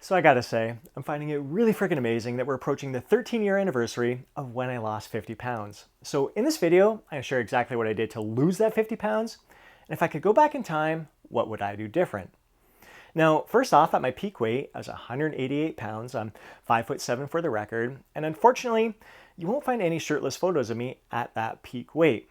So I gotta say, I'm finding it really freaking amazing that we're approaching the 13-year anniversary of when I lost 50 pounds. So in this video, I share exactly what I did to lose that 50 pounds, and if I could go back in time, what would I do different? Now, first off, at my peak weight, I was 188 pounds. I'm 5'7" for the record, and unfortunately, you won't find any shirtless photos of me at that peak weight.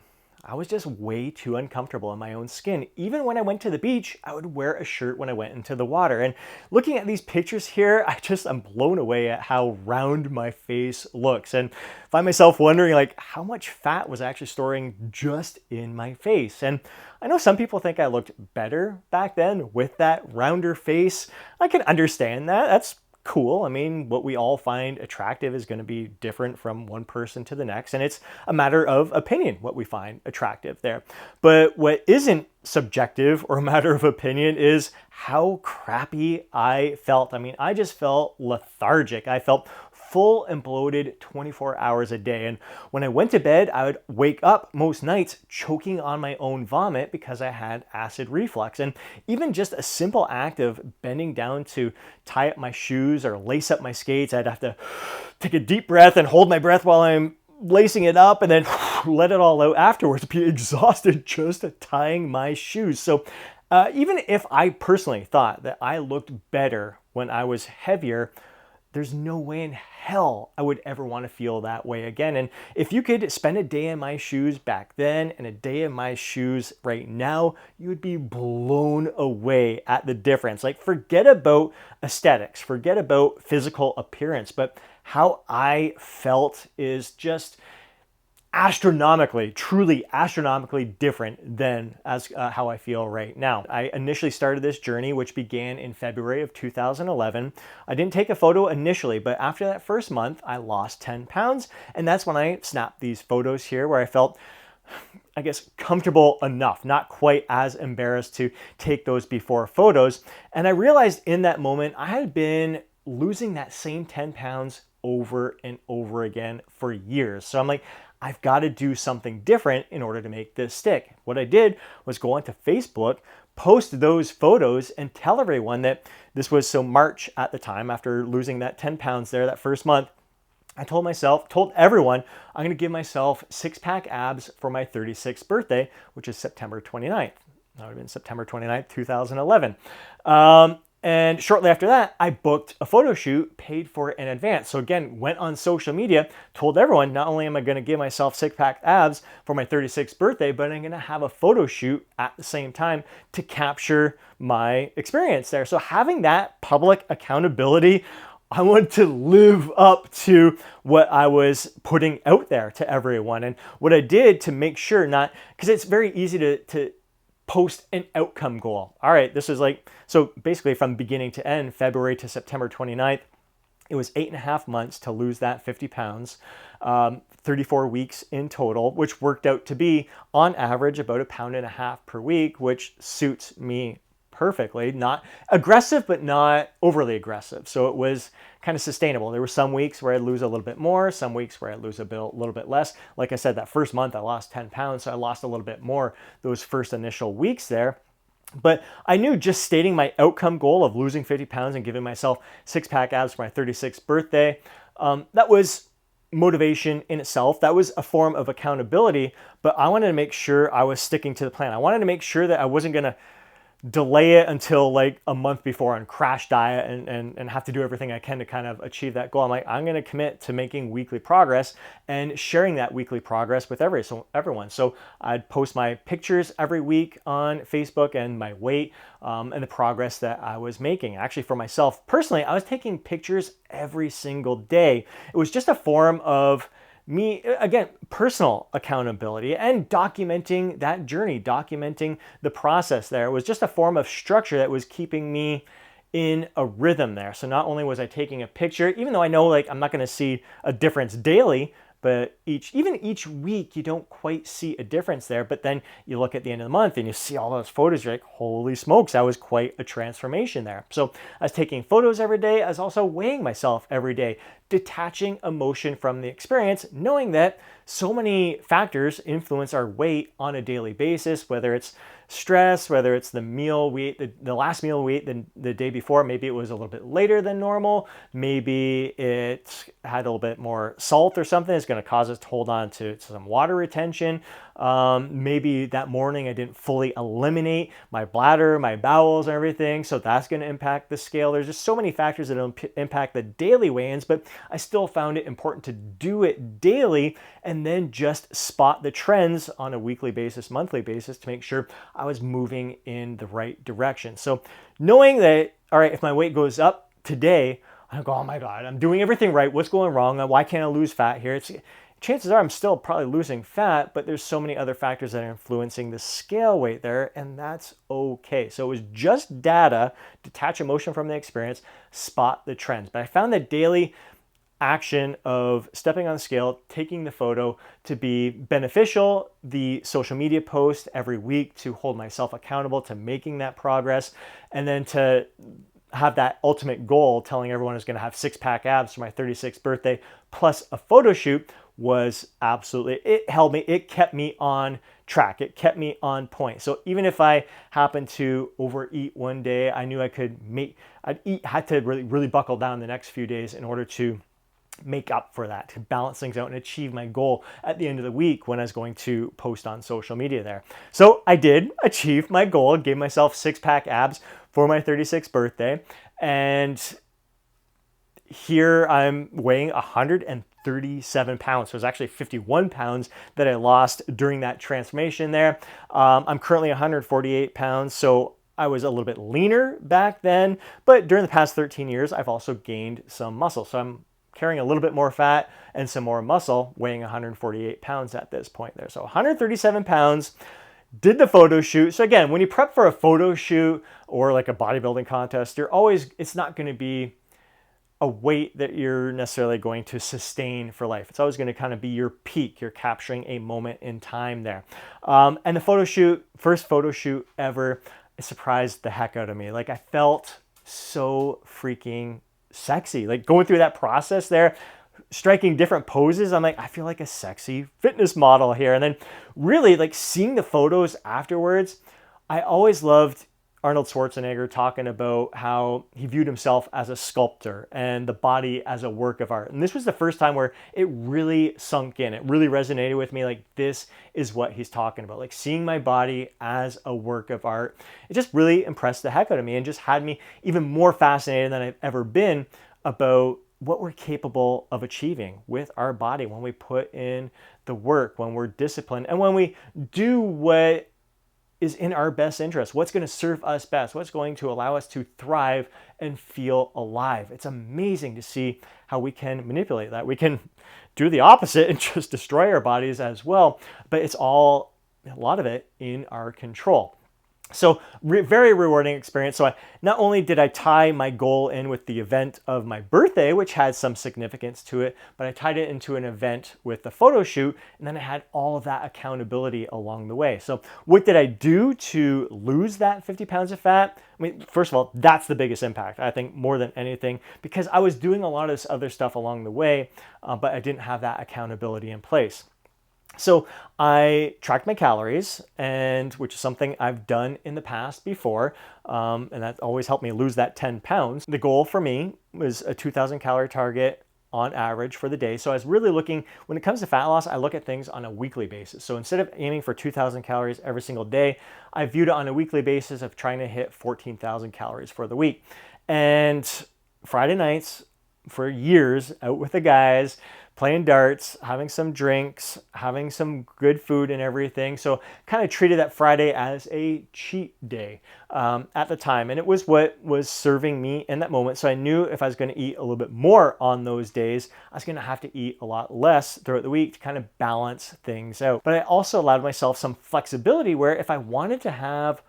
I was just way too uncomfortable in my own skin. Even when I went to the beach, I would wear a shirt when I went into the water. And looking at these pictures here, I'm blown away at how round my face looks and find myself wondering like how much fat was actually storing just in my face. And I know some people think I looked better back then with that rounder face. I can understand that. That's cool. I mean, what we all find attractive is going to be different from one person to the next, and it's a matter of opinion what we find attractive there. But what isn't subjective or a matter of opinion is how crappy I felt. I mean, I just felt lethargic. I felt full and bloated 24 hours a day. And when I went to bed, I would wake up most nights choking on my own vomit because I had acid reflux. And even just a simple act of bending down to tie up my shoes or lace up my skates, I'd have to take a deep breath and hold my breath while I'm lacing it up and then let it all out afterwards, be exhausted just tying my shoes. So even if I personally thought that I looked better when I was heavier, there's no way in hell I would ever want to feel that way again. And if you could spend a day in my shoes back then and a day in my shoes right now, you would be blown away at the difference. Like, forget about aesthetics, forget about physical appearance, but how I felt is just astronomically, truly astronomically different than as how I feel right now. I initially started this journey, which began in February of 2011. I didn't take a photo initially, but after that first month, I lost 10 pounds. And that's when I snapped these photos here where I felt, I guess, comfortable enough, not quite as embarrassed to take those before photos. And I realized in that moment, I had been losing that same 10 pounds over and over again for years. So I'm like, I've got to do something different in order to make this stick. What I did was go onto Facebook, post those photos, and tell everyone that this was so March at the time, after losing that 10 pounds there that first month. I told everyone, I'm going to give myself six-pack abs for my 36th birthday, which is September 29th. That would have been September 29th, 2011. And shortly after that, I booked a photo shoot, paid for it in advance. So again, went on social media, told everyone, not only am I going to give myself six-pack abs for my 36th birthday, but I'm going to have a photo shoot at the same time to capture my experience there. So having that public accountability, I wanted to live up to what I was putting out there to everyone. And what I did to make sure not, because it's very easy to post an outcome goal. All right, this is like, so basically from beginning to end, February to September 29th, it was 8.5 months to lose that 50 pounds, 34 weeks in total, which worked out to be on average about 1.5 pounds per week, which suits me perfectly. Not aggressive, but not overly aggressive. So it was kind of sustainable. There were some weeks where I'd lose a little bit more, some weeks where I'd lose a little bit less. Like I said, that first month I lost 10 pounds, so I lost a little bit more those first initial weeks there. But I knew just stating my outcome goal of losing 50 pounds and giving myself six-pack abs for my 36th birthday, that was motivation in itself. That was a form of accountability, but I wanted to make sure I was sticking to the plan. I wanted to make sure that I wasn't going to delay it until like a month before and crash diet and have to do everything I can to kind of achieve that goal. I'm like, I'm going to commit to making weekly progress and sharing that weekly progress with everyone. So I'd post my pictures every week on Facebook and my weight and the progress that I was making. Actually, for myself personally, I was taking pictures every single day. It was just a form of me, again, personal accountability and documenting that journey, documenting the process there. It was just a form of structure that was keeping me in a rhythm there. So not only was I taking a picture, even though I know like I'm not going to see a difference daily, but even each week you don't quite see a difference there. But then you look at the end of the month and you see all those photos, you're like, holy smokes, that was quite a transformation there. So I was taking photos every day. I was also weighing myself every day, detaching emotion from the experience, knowing that so many factors influence our weight on a daily basis, whether it's stress, whether it's the meal we ate, the last meal we ate the day before, maybe it was a little bit later than normal. Maybe it had a little bit more salt or something. It's going to cause us to hold on to some water retention. Maybe that morning I didn't fully eliminate my bladder, my bowels and everything. So that's going to impact the scale. There's just so many factors that impact the daily weigh-ins, but I still found it important to do it daily and then just spot the trends on a weekly basis, monthly basis to make sure I was moving in the right direction. So knowing that, all right, if my weight goes up today, I go, oh my God, I'm doing everything right. What's going wrong? Why can't I lose fat here? Chances are I'm still probably losing fat, but there's so many other factors that are influencing the scale weight there, and that's okay. So it was just data, detach emotion from the experience, spot the trends. But I found that daily action of stepping on the scale, taking the photo to be beneficial, the social media post every week to hold myself accountable to making that progress, and then to have that ultimate goal, telling everyone I was going to have six-pack abs for my 36th birthday, plus a photo shoot, was absolutely, it held me, it kept me on track. It kept me on point. So even if I happened to overeat one day, I knew I could had to really buckle down the next few days in order to make up for that, to balance things out and achieve my goal at the end of the week when I was going to post on social media there. So I did achieve my goal, gave myself six-pack abs for my 36th birthday. And here I'm weighing 137 pounds. So it was actually 51 pounds that I lost during that transformation there. I'm currently 148 pounds. So I was a little bit leaner back then, but during the past 13 years, I've also gained some muscle. So I'm carrying a little bit more fat and some more muscle, weighing 148 pounds at this point there. So 137 pounds, did the photo shoot. So again, when you prep for a photo shoot or like a bodybuilding contest, it's not going to be a weight that you're necessarily going to sustain for life. It's always going to kind of be your peak. You're capturing a moment in time there. And the photo shoot, first photo shoot ever, it surprised the heck out of me. Like I felt so freaking sexy. Like going through that process there, striking different poses, I'm like, I feel like a sexy fitness model here. And then really like seeing the photos afterwards, I always loved Arnold Schwarzenegger talking about how he viewed himself as a sculptor and the body as a work of art. And this was the first time where it really sunk in. It really resonated with me. Like this is what he's talking about. Like seeing my body as a work of art. It just really impressed the heck out of me and just had me even more fascinated than I've ever been about what we're capable of achieving with our body when we put in the work, when we're disciplined, and when we do what is in our best interest, what's going to serve us best, what's going to allow us to thrive and feel alive. It's amazing to see how we can manipulate that. We can do the opposite and just destroy our bodies as well, but it's all, a lot of it, in our control. So very rewarding experience. So not only did I tie my goal in with the event of my birthday, which had some significance to it, but I tied it into an event with the photo shoot, and then I had all of that accountability along the way. So what did I do to lose that 50 pounds of fat? I mean, first of all, that's the biggest impact, I think, more than anything, because I was doing a lot of this other stuff along the way, but I didn't have that accountability in place. So I tracked my calories, and which is something I've done in the past before, and that always helped me lose that 10 pounds. The goal for me was a 2,000 calorie target on average for the day. So I was really looking, when it comes to fat loss, I look at things on a weekly basis. So instead of aiming for 2,000 calories every single day, I viewed it on a weekly basis of trying to hit 14,000 calories for the week. And Friday nights, for years, out with the guys, playing darts, having some drinks, having some good food and everything. So kind of treated that Friday as a cheat day at the time. And it was what was serving me in that moment. So I knew if I was going to eat a little bit more on those days, I was going to have to eat a lot less throughout the week to kind of balance things out. But I also allowed myself some flexibility where if I wanted to have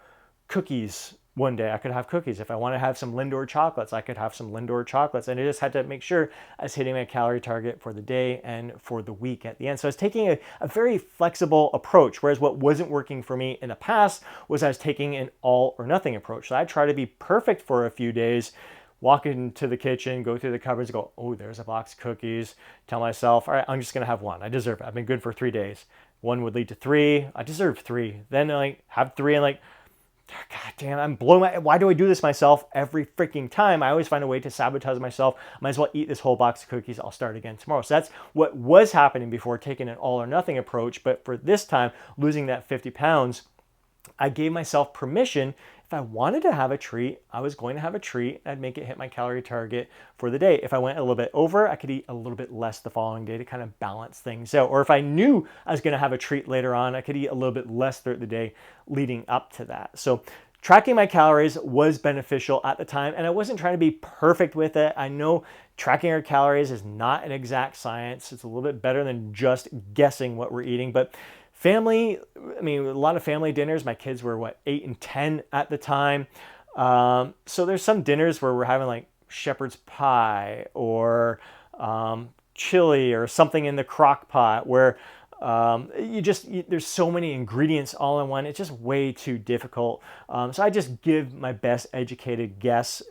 cookies one day, I could have cookies. If I want to have some Lindor chocolates, I could have some Lindor chocolates. And I just had to make sure I was hitting my calorie target for the day and for the week at the end. So I was taking a very flexible approach, whereas what wasn't working for me in the past was I was taking an all or nothing approach. So I try to be perfect for a few days, walk into the kitchen, go through the cupboards, go, oh, there's a box of cookies. Tell myself, all right, I'm just going to have one. I deserve it. I've been good for 3 days. one would lead to three. I deserve three. Then I like have three and like, God damn, I'm blowing my, why do I do this myself every freaking time? I always find a way to sabotage myself. Might as well eat this whole box of cookies. I'll start again tomorrow. So that's what was happening before taking an all or nothing approach. But for this time, losing that 50 pounds, I gave myself permission. If I wanted to have a treat, I was going to have a treat. I'd make it hit my calorie target for the day. If I went a little bit over, I could eat a little bit less the following day to kind of balance things out. Or if I knew I was going to have a treat later on, I could eat a little bit less throughout the day leading up to that. So tracking my calories was beneficial at the time, and I wasn't trying to be perfect with it. I know tracking our calories is not an exact science. It's a little bit better than just guessing what we're eating, but family, I mean, a lot of family dinners. My kids were, what, 8 and 10 at the time. So there's some dinners where we're having like shepherd's pie or chili or something in the crock pot where there's so many ingredients all in one. It's just way too difficult. So I just give my best educated guess,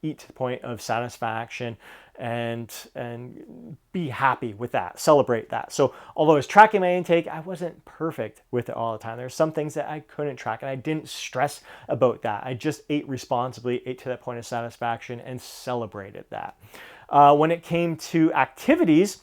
eat to the point of satisfaction, and be happy with that, celebrate that. So although I was tracking my intake, I wasn't perfect with it all the time. There's some things that I couldn't track, and I didn't stress about that. I just ate responsibly, ate to that point of satisfaction, and celebrated that. When it came to activities,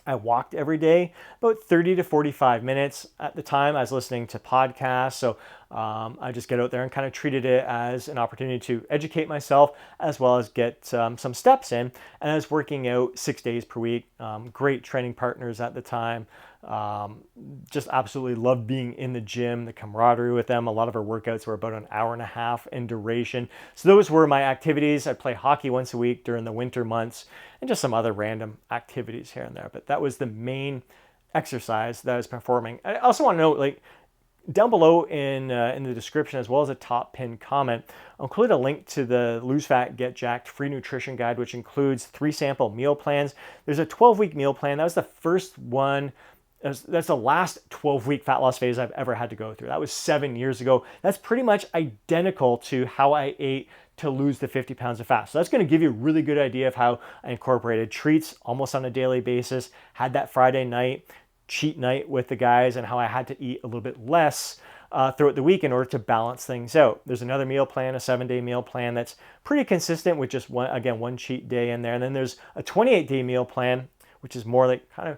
I walked every day, about 30 to 45 minutes. At the time, I was listening to podcasts, so I just get out there and kind of treated it as an opportunity to educate myself as well as get some steps in. And I was working out 6 days per week. Great training partners at the time. Just absolutely loved being in the gym, the camaraderie with them. A lot of our workouts were about an hour and a half in duration. So those were my activities. I'd play hockey once a week during the winter months and just some other random activities here and there. But that was the main exercise that I was performing. I also want to note, like, down below in the description, as well as a top pinned comment, I'll include a link to the Lose Fat, Get Jacked free nutrition guide, which includes 3 sample meal plans. There's a 12-week meal plan. That was the first one. That's the last 12-week fat loss phase I've ever had to go through. That was 7 years ago. That's pretty much identical to how I ate to lose the 50 pounds of fat. So that's going to give you a really good idea of how I incorporated treats almost on a daily basis, had that Friday night cheat night with the guys, and how I had to eat a little bit less throughout the week in order to balance things out. There's another meal plan, a 7-day meal plan that's pretty consistent with just one cheat day in there. And then there's a 28-day meal plan, which is more like kind of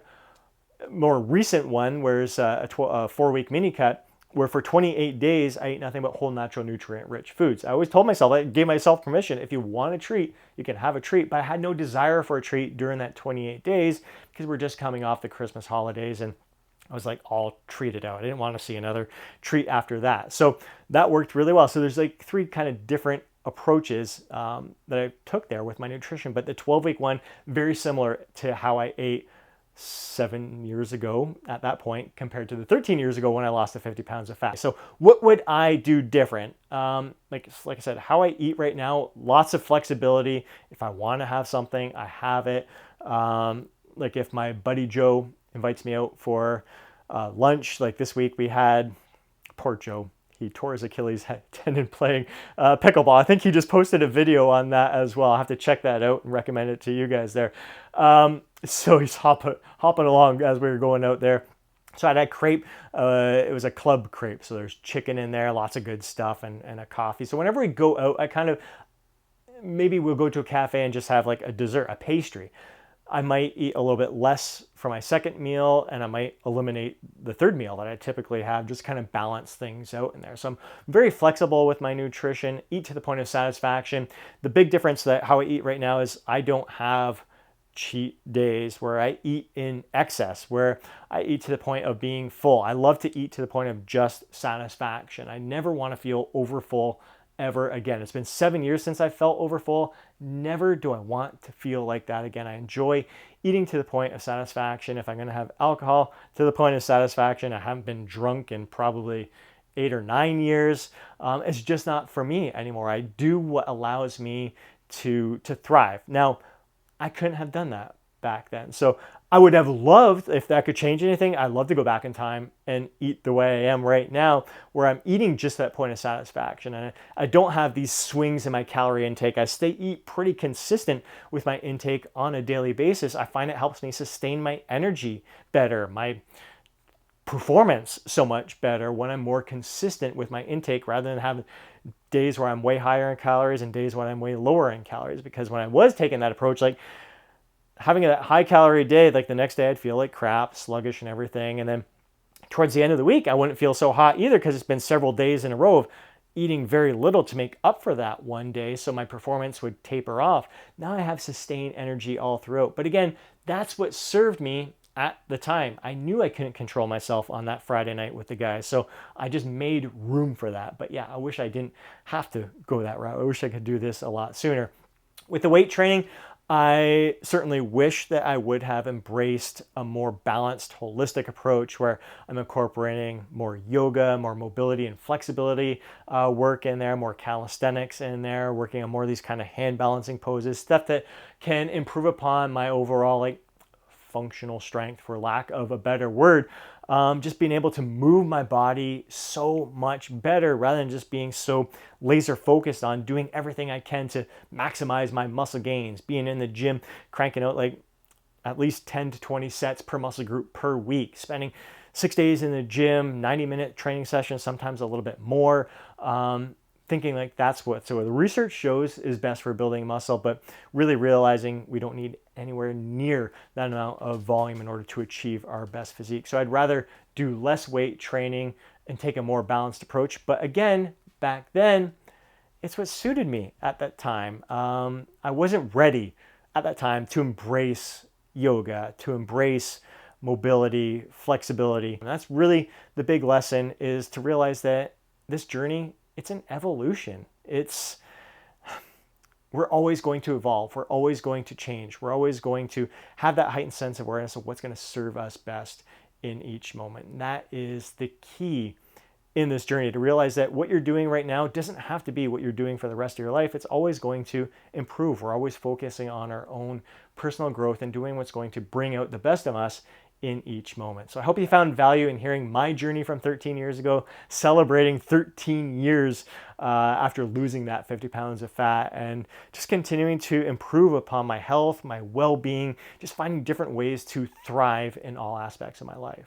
more recent one, where it's a 4-week mini cut, where for 28 days I ate nothing but whole, natural, nutrient-rich foods. I always told myself, I gave myself permission, if you want a treat, you can have a treat, but I had no desire for a treat during that 28 days because we're just coming off the Christmas holidays, and I was like all treated out. I didn't want to see another treat after that. So that worked really well. So there's like 3 kind of different approaches that I took there with my nutrition, but the 12-week one, very similar to how I ate 7 years ago at that point compared to the 13 years ago when I lost the 50 pounds of fat. So what would I do different? Like I said, how I eat right now, lots of flexibility. If I want to have something, I have it. Like if my buddy Joe invites me out for lunch, like this week we had, poor Joe, he tore his Achilles tendon playing pickleball. I think he just posted a video on that as well. I'll have to check that out and recommend it to you guys there. So he's hopping along as we were going out there. So I had crepe. It was a club crepe. So there's chicken in there, lots of good stuff, and a coffee. So whenever we go out, I kind of, maybe we'll go to a cafe and just have like a dessert, a pastry. I might eat a little bit less for my second meal, and I might eliminate the third meal that I typically have, just kind of balance things out in there. So I'm very flexible with my nutrition, eat to the point of satisfaction. The big difference that how I eat right now is I don't have cheat days where I eat in excess, where I eat to the point of being full. I love to eat to the point of just satisfaction. I never want to feel overfull ever again. It's been 7 years since I felt overfull. Never do I want to feel like that again. I enjoy eating to the point of satisfaction. If I'm going to have alcohol, to the point of satisfaction. I haven't been drunk in probably 8 or 9 years. It's just not for me anymore. I do what allows me to thrive. Now, I couldn't have done that back then. So I would have loved, if that could change anything, I'd love to go back in time and eat the way I am right now, where I'm eating just that point of satisfaction. And I don't have these swings in my calorie intake. I eat pretty consistent with my intake on a daily basis. I find it helps me sustain my energy better, my performance so much better when I'm more consistent with my intake rather than having days where I'm way higher in calories and days when I'm way lower in calories. Because when I was taking that approach, like having a high calorie day, like the next day I'd feel like crap, sluggish and everything. And then towards the end of the week, I wouldn't feel so hot either because it's been several days in a row of eating very little to make up for that one day. So my performance would taper off. Now I have sustained energy all throughout. But again, that's what served me at the time. I knew I couldn't control myself on that Friday night with the guys. So I just made room for that. But yeah, I wish I didn't have to go that route. I wish I could do this a lot sooner. With the weight training, I certainly wish that I would have embraced a more balanced, holistic approach where I'm incorporating more yoga, more mobility and flexibility work in there, more calisthenics in there, working on more of these kind of hand balancing poses, stuff that can improve upon my overall like functional strength, for lack of a better word. Just being able to move my body so much better rather than just being so laser focused on doing everything I can to maximize my muscle gains, being in the gym, cranking out like at least 10 to 20 sets per muscle group per week, spending 6 days in the gym, 90-minute training sessions, sometimes a little bit more. Thinking like that's what so the research shows is best for building muscle, but really realizing we don't need anywhere near that amount of volume in order to achieve our best physique. So I'd rather do less weight training and take a more balanced approach. But again, back then, it's what suited me at that time. I wasn't ready at that time to embrace yoga, to embrace mobility, flexibility. And that's really the big lesson, is to realize that this journey, it's an evolution. We're always going to evolve. We're always going to change. We're always going to have that heightened sense of awareness of what's going to serve us best in each moment. And that is the key in this journey, to realize that what you're doing right now doesn't have to be what you're doing for the rest of your life. It's always going to improve. We're always focusing on our own personal growth and doing what's going to bring out the best of us in each moment. So I hope you found value in hearing my journey from 13 years ago, celebrating 13 years after losing that 50 pounds of fat, and just continuing to improve upon my health, my well-being, just finding different ways to thrive in all aspects of my life.